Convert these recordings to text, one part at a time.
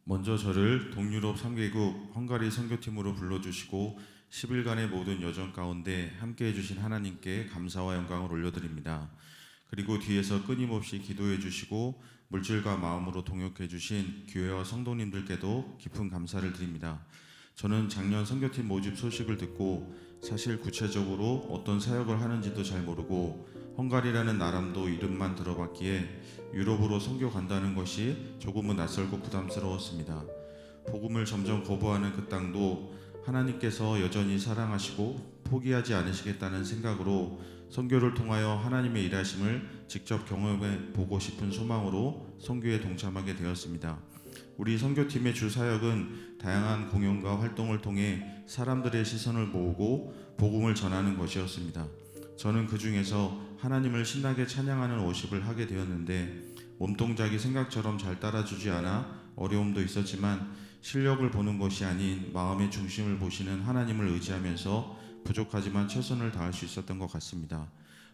먼저 저를 동유럽 3개국 헝가리 선교팀으로 불러주시고 10일간의 모든 여정 가운데 함께해 주신 하나님께 감사와 영광을 올려드립니다. 그리고 뒤에서 끊임없이 기도해 주시고 물질과 마음으로 동역해 주신 교회와 성도님들께도 깊은 감사를 드립니다. 저는 작년 선교팀 모집 소식을 듣고 사실 구체적으로 어떤 사역을 하는지도 잘 모르고 헝가리라는 나라도 이름만 들어봤기에 유럽으로 선교 간다는 것이 조금은 낯설고 부담스러웠습니다. 복음을 점점 거부하는 그 땅도 하나님께서 여전히 사랑하시고 포기하지 않으시겠다는 생각으로 선교를 통하여 하나님의 일하심을 직접 경험해 보고 싶은 소망으로 선교에 동참하게 되었습니다. 우리 선교팀의 주 사역은 다양한 공연과 활동을 통해 사람들의 시선을 모으고 복음을 전하는 것이었습니다. 저는 그 중에서 하나님을 신나게 찬양하는 워십을 하게 되었는데 몸동작이 생각처럼 잘 따라주지 않아 어려움도 있었지만 실력을 보는 것이 아닌 마음의 중심을 보시는 하나님을 의지하면서 부족하지만 최선을 다할 수 있었던 것 같습니다.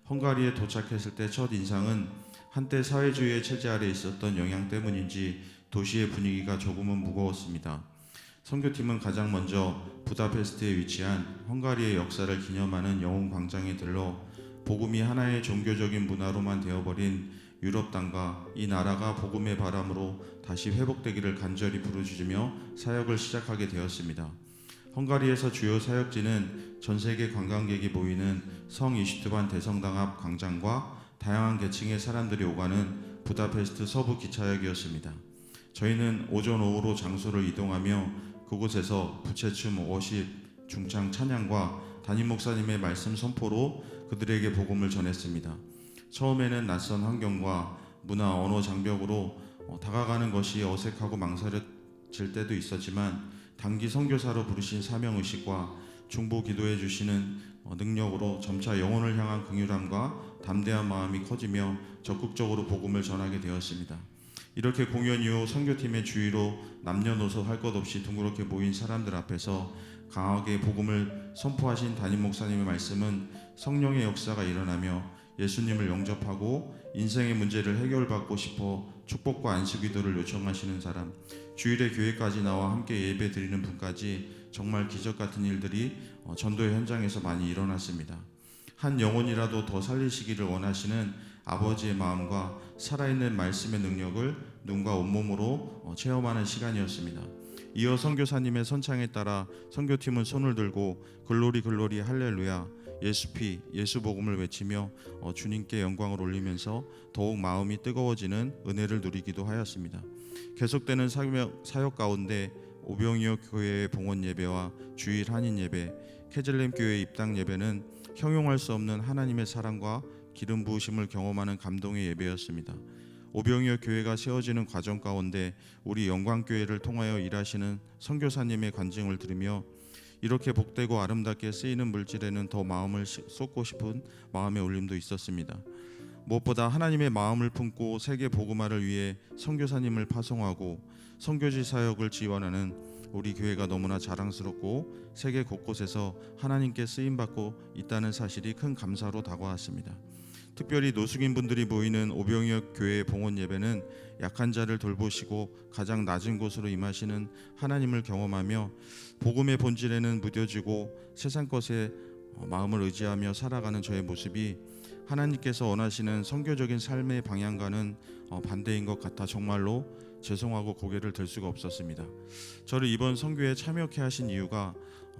헝가리에 도착했을 때 첫 인상은 한때 사회주의의 체제 아래 있었던 영향 때문인지 도시의 분위기가 조금은 무거웠습니다. 선교팀은 가장 먼저 부다페스트에 위치한 헝가리의 역사를 기념하는 영웅 광장에 들러 복음이 하나의 종교적인 문화로만 되어버린 유럽 땅과 이 나라가 복음의 바람으로 다시 회복되기를 간절히 부르짖으며 사역을 시작하게 되었습니다. 헝가리에서 주요 사역지는 전 세계 관광객이 모이는 성 이슈트반 대성당 앞 광장과 다양한 계층의 사람들이 오가는 부다페스트 서부 기차역이었습니다. 저희는 오전 오후로 장소를 이동하며 그곳에서 부채춤, 워십, 중창 찬양과 담임 목사님의 말씀 선포로 그들에게 복음을 전했습니다. 처음에는 낯선 환경과 문화, 언어 장벽으로 다가가는 것이 어색하고 망설여질 때도 있었지만 단기 선교사로 부르신 사명의식과 중보 기도해 주시는 능력으로 점차 영혼을 향한 긍휼함과 담대한 마음이 커지며 적극적으로 복음을 전하게 되었습니다. 이렇게 공연 이후 선교팀의 주위로 남녀노소 할 것 없이 둥그렇게 모인 사람들 앞에서 강하게 복음을 선포하신 담임 목사님의 말씀은 성령의 역사가 일어나며 예수님을 영접하고 인생의 문제를 해결받고 싶어 축복과 안식기도를 요청하시는 사람, 주일에 교회까지 나와 함께 예배 드리는 분까지 정말 기적 같은 일들이 전도의 현장에서 많이 일어났습니다. 한 영혼이라도 더 살리시기를 원하시는 아버지의 마음과 살아있는 말씀의 능력을 눈과 온몸으로 체험하는 시간이었습니다. 이어 선교사님의 선창에 따라 선교팀은 손을 들고 글로리 글로리 할렐루야 예수피 예수 복음을 외치며 주님께 영광을 올리면서 더욱 마음이 뜨거워지는 은혜를 누리기도 하였습니다. 계속되는 사역 가운데 오병이어 교회의 봉헌 예배와 주일 한인 예배, 캐즐렘 교회 입당 예배는 형용할 수 없는 하나님의 사랑과 기름 부으심을 경험하는 감동의 예배였습니다. 오병이어 교회가 세워지는 과정 가운데 우리 영광교회를 통하여 일하시는 선교사님의 간증을 들으며 이렇게 복되고 아름답게 쓰이는 물질에는 더 마음을 쏟고 싶은 마음의 울림도 있었습니다. 무엇보다 하나님의 마음을 품고 세계 복음화를 위해 선교사님을 파송하고 선교지 사역을 지원하는 우리 교회가 너무나 자랑스럽고 세계 곳곳에서 하나님께 쓰임받고 있다는 사실이 큰 감사로 다가왔습니다. 특별히 노숙인 분들이 모이는 오병이어 교회 봉헌 예배는 약한 자를 돌보시고 가장 낮은 곳으로 임하시는 하나님을 경험하며 복음의 본질에는 무뎌지고 세상 것에 마음을 의지하며 살아가는 저의 모습이 하나님께서 원하시는 선교적인 삶의 방향과는 반대인 것 같아 정말로 죄송하고 고개를 들 수가 없었습니다. 저를 이번 선교에 참여케 하신 이유가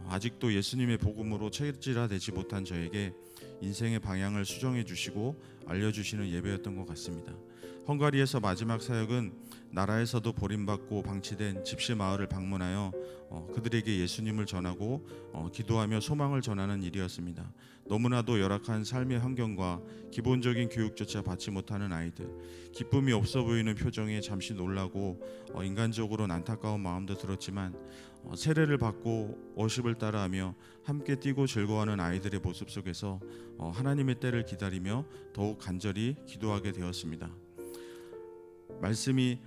아직도 예수님의 복음으로 체질화되지 못한 저에게 인생의 방향을 수정해 주시고 알려주시는 예배였던 것 같습니다. 헝가리에서 마지막 사역은 나라에서도 버림받고 방치된 집시 마을을 방문하여 그들에게 예수님을 전하고 기도하며 소망을 전하는 일이었습니다. 너무나도 열악한 삶의 환경과 기본적인 교육조차 받지 못하는 아이들, 기쁨이 없어 보이는 표정에 잠시 놀라고 인간적으로는 안타까운 마음도 들었지만 세례를 받고 워십을 따라하며 함께 뛰고 즐거워하는 아이들의 모습 속에서 하나님의 때를 기다리며 더욱 간절히 기도하게 되었습니다. 말씀이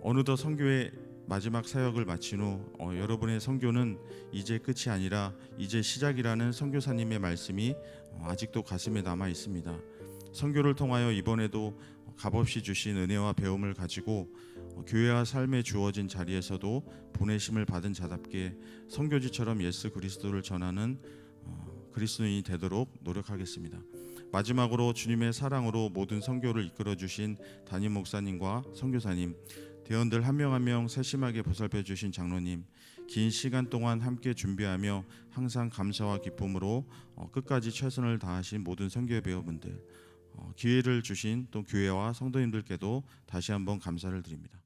어느덧 선교의 마지막 사역을 마친 후 여러분의 선교는 이제 끝이 아니라 이제 시작이라는 선교사님의 말씀이 아직도 가슴에 남아 있습니다. 선교를 통하여 이번에도 값없이 주신 은혜와 배움을 가지고 교회와 삶에 주어진 자리에서도 보내심을 받은 자답게 선교지처럼 예수 그리스도를 전하는 그리스도인이 되도록 노력하겠습니다. 마지막으로 주님의 사랑으로 모든 선교를 이끌어 주신 담임 목사님과 선교사님, 대원들 한 명 한 명 세심하게 보살펴 주신 장로님, 긴 시간 동안 함께 준비하며 항상 감사와 기쁨으로 끝까지 최선을 다하신 모든 선교회 배우분들, 기회를 주신 또 교회와 성도님들께도 다시 한번 감사를 드립니다.